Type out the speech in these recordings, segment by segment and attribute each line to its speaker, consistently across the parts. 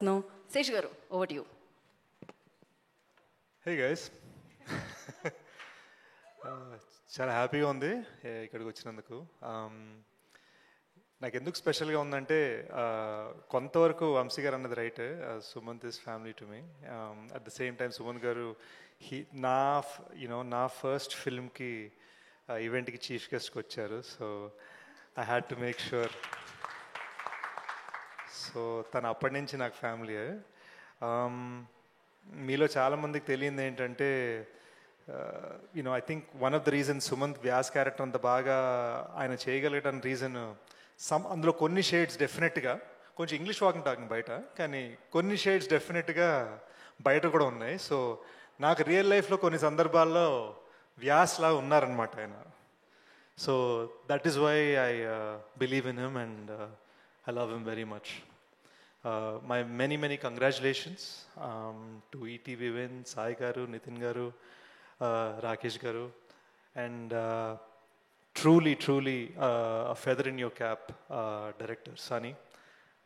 Speaker 1: No, Sesh garu, over to you.
Speaker 2: Hey guys, చాలా హ్యాపీగా ఉంది ఇక్కడికి వచ్చినందుకు. నాకు ఎందుకు స్పెషల్గా ఉందంటే కొంతవరకు వంశీ గారు అన్నది right. Sumanth is family to me. At the same time Sumanth గారు నా ఫస్ట్ ఫిల్మ్కి ఈవెంట్కి చీఫ్ గెస్ట్కి వచ్చారు. So I had to make sure. So తను అప్పటి నుంచి నాకు ఫ్యామిలీ. మీలో చాలామందికి తెలియంది ఏంటంటే I think one of the reason Sumanth Vyas character అంత బాగా ఆయన చేయగలిగడానికి రీజన్ అందులో కొన్ని షేడ్స్ డెఫినెట్గా కొంచెం ఇంగ్లీష్ వాకింగ్ టాకింగ్ బయట, కానీ కొన్ని షేడ్స్ డెఫినెట్గా బయట కూడా ఉన్నాయి. సో నాకు రియల్ లైఫ్లో కొన్ని సందర్భాల్లో వ్యాస్లా ఉన్నారనమాట ఆయన. So that is why I believe in him and I love him very much. My many congratulations to ETV Win, Sai garu, Nitin garu, Rakesh garu, and truly a feather in your cap, director Sunny.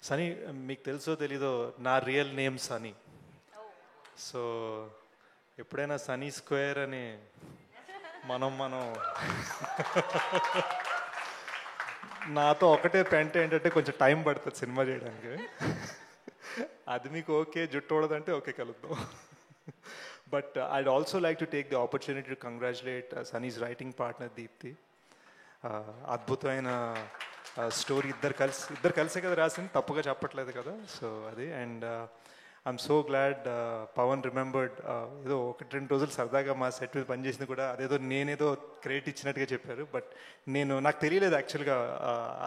Speaker 2: Sunny, meeku teluso telido na real name Sunny. So eppudaina Sunny Square ani మనం నాతో ఒకటే పెంట ఏంటంటే కొంచెం time పడుతుంది cinema చేయడానికి. అది మీకు ఓకే, జుట్టు ఓడదంటే ఓకే, కలుద్దాం. But I'd also like to take the opportunity to congratulate Sunny's writing partner Deepti. అద్భుతమైన స్టోరీ, ఇద్దరు కలిసే కదా రాసింది, తప్పుగా చెప్పట్లేదు కదా. సో అది, and I'm so glad Pawan remembered. ఏదో 1-2 రోజులు సరదాగా మా సెట్ మీద పనిచేసింది కూడా అదేదో నేనేదో క్రెడిట్ ఇచ్చినట్టుగా చెప్పారు. బట్ నాకు తెలియలేదు యాక్చువల్గా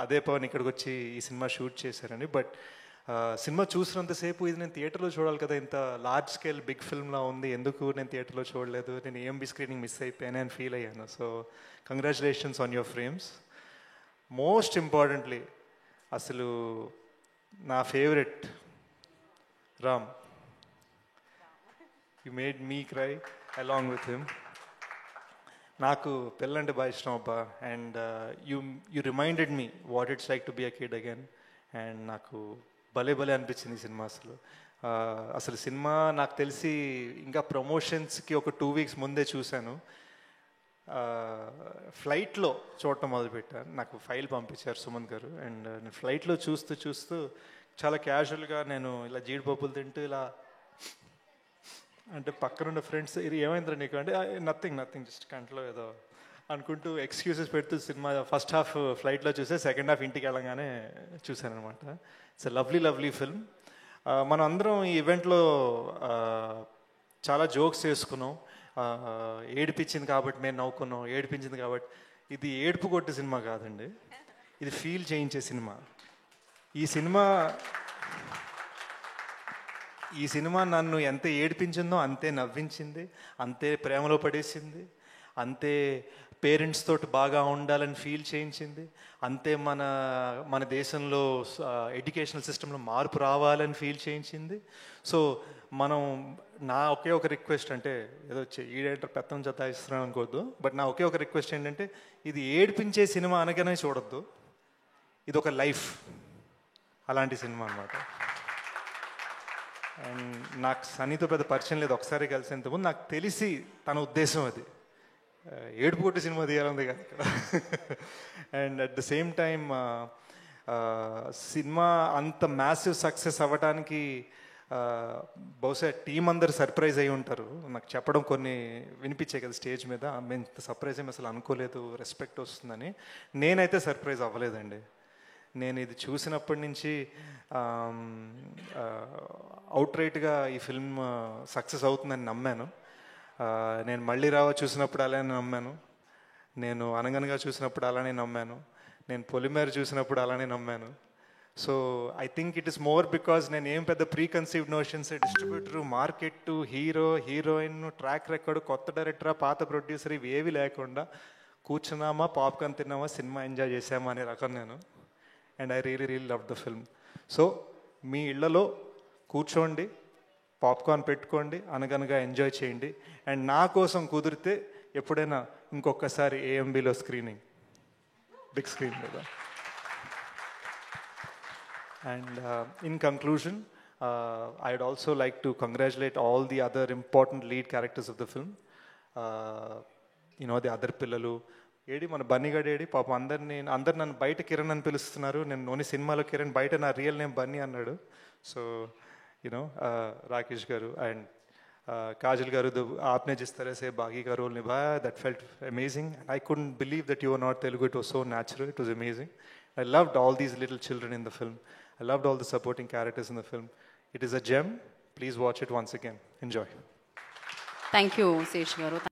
Speaker 2: అదే పవన్ ఇక్కడికి వచ్చి ఈ సినిమా షూట్ చేశారని. బట్ సినిమా చూసినంతసేపు ఇది నేను థియేటర్లో చూడాలి కదా, ఇంత లార్జ్ స్కేల్ బిగ్ ఫిల్మ్లా ఉంది, ఎందుకు నేను థియేటర్లో చూడలేదు, నేను ఏఎంబి స్క్రీనింగ్ మిస్ అయిపోయాను అని ఫీల్ అయ్యాను. So congratulations on your frames. Most importantly అసలు నా favourite Ram, you made me cry along with him. నాకు పెళ్ళంటే బాగా ఇష్టం అబ్బా, and you reminded me what it's like to be a kid again. And నాకు భలే అనిపించింది ఈ సినిమా. అసలు సినిమా నాకు తెలిసి ఇంకా ప్రమోషన్స్కి ఒక 2 weeks ముందే చూశాను. ఫ్లైట్లో చూడటం మొదలుపెట్టాను. నాకు ఫైల్ పంపించారు సుమంత్ గారు, అండ్ నేను ఫ్లైట్లో చూస్తూ చాలా క్యాజువల్గా నేను ఇలా జీడిపప్పులు తింటూ ఇలా అంటే పక్కనున్న ఫ్రెండ్స్ ఇది ఏమైందిరా నీకు అంటే నథింగ్ జస్ట్ కంట్లో ఏదో అనుకుంటూ ఎక్స్క్యూజెస్ పెడుతూ సినిమా ఫస్ట్ హాఫ్ ఫ్లైట్లో చూసే, సెకండ్ హాఫ్ ఇంటికి వెళ్ళగానే చూశాను అనమాట. It's lovely film. మనం అందరం ఈ ఈవెంట్లో చాలా జోక్స్ చేసుకున్నాం. ఏడిపించింది కాబట్టి మేము నవ్వుకున్నాం, ఏడిపించింది కాబట్టి. ఇది ఏడుపు కొట్టే సినిమా కాదండి, ఇది ఫీల్ చేయించే సినిమా. ఈ సినిమా నన్ను ఎంత ఏడిపించిందో అంతే నవ్వించింది, అంతే ప్రేమలో పడేసింది, అంతే పేరెంట్స్ తోటి బాగా ఉండాలని ఫీల్ చేయించింది, అంతే మన దేశంలో ఎడ్యుకేషనల్ సిస్టంలో మార్పు రావాలని ఫీల్ చేయించింది. సో నా ఒకే ఒక రిక్వెస్ట్, అంటే ఏదో ఈడేటర్ పెత్తనం జతాయిస్తున్నాను అనుకోవద్దు, బట్ నా ఒకే ఒక రిక్వెస్ట్ ఏంటంటే ఇది ఏడిపించే సినిమా అనగానే చూడొద్దు, ఇది ఒక లైఫ్, అలాంటి సినిమా అనమాట. అండ్ నాకు సనీతో పెద్ద పరిచయం లేదు, ఒకసారి కలిసేంతకుముందు నాకు తెలిసి తన ఉద్దేశం అది ఏడుపు కొట్టి సినిమా తీయాలంది కాదు ఇక్కడ. And at the same time cinema అంత మ్యాసివ్ సక్సెస్ అవ్వడానికి బహుశా టీం అందరు సర్ప్రైజ్ అయి ఉంటారు. నాకు చెప్పడం కొన్ని వినిపించాయి కదా స్టేజ్ మీద, మేము ఇంత సర్ప్రైజ్ ఏమి అసలు అనుకోలేదు, రెస్పెక్ట్ వస్తుందని. నేనైతే సర్ప్రైజ్ అవ్వలేదండి. నేను ఇది చూసినప్పటి నుంచి అవుట్రైట్గా ఈ ఫిల్మ్ సక్సెస్ అవుతుందని నమ్మాను. నేను మళ్ళీ రావ చూసినప్పుడు అలానే నమ్మాను, నేను అనగనగా చూసినప్పుడు అలానే నమ్మాను, నేను పొలిమేర చూసినప్పుడు అలానే నమ్మాను. So I think it is more because నేను ఏం పెద్ద preconceived notions, distributor, market, heroine, track record, కొత్త డైరెక్టరా, పాత ప్రొడ్యూసర్, ఇవి ఏవి లేకుండా కూర్చున్నామా, పాప్కార్న్ తిన్నామా, సినిమా ఎంజాయ్ చేసామా అనే రకం నేను. And I really love the film. So మీ ఇళ్లలో కూర్చోండి, పాప్కార్న్ పెట్టుకోండి, అనగనగా ఎంజాయ్ చేయండి. అండ్ నా కోసం కుదిరితే ఎప్పుడైనా ఇంకొకసారి ఏఎంబిలో స్క్రీనింగ్, బిగ్ స్క్రీన్ మీద. And in conclusion, I'd also like to congratulate all the other important lead characters of the film. The other పిల్లలు ఏడి మన బన్నీగాడు ఏడి పాపం అందరు నన్ను బయట కిరణ్ అని పిలుస్తున్నారు, నేను నోని సినిమాలో కిరణ్, బయట నా రియల్ నేమ్ బన్నీ అన్నాడు. సో రాకేష్ గారు అండ్ కాజల్ గారు, आपने जिस तरह से बागी का रोल निभाया, that felt amazing. I couldn't believe that you were not Telugu. It was so natural. It was amazing. I loved all these little children in the film. I loved all the supporting characters in the film. It is a gem. Please watch it once again. Enjoy.
Speaker 1: Thank you Sesh గారు.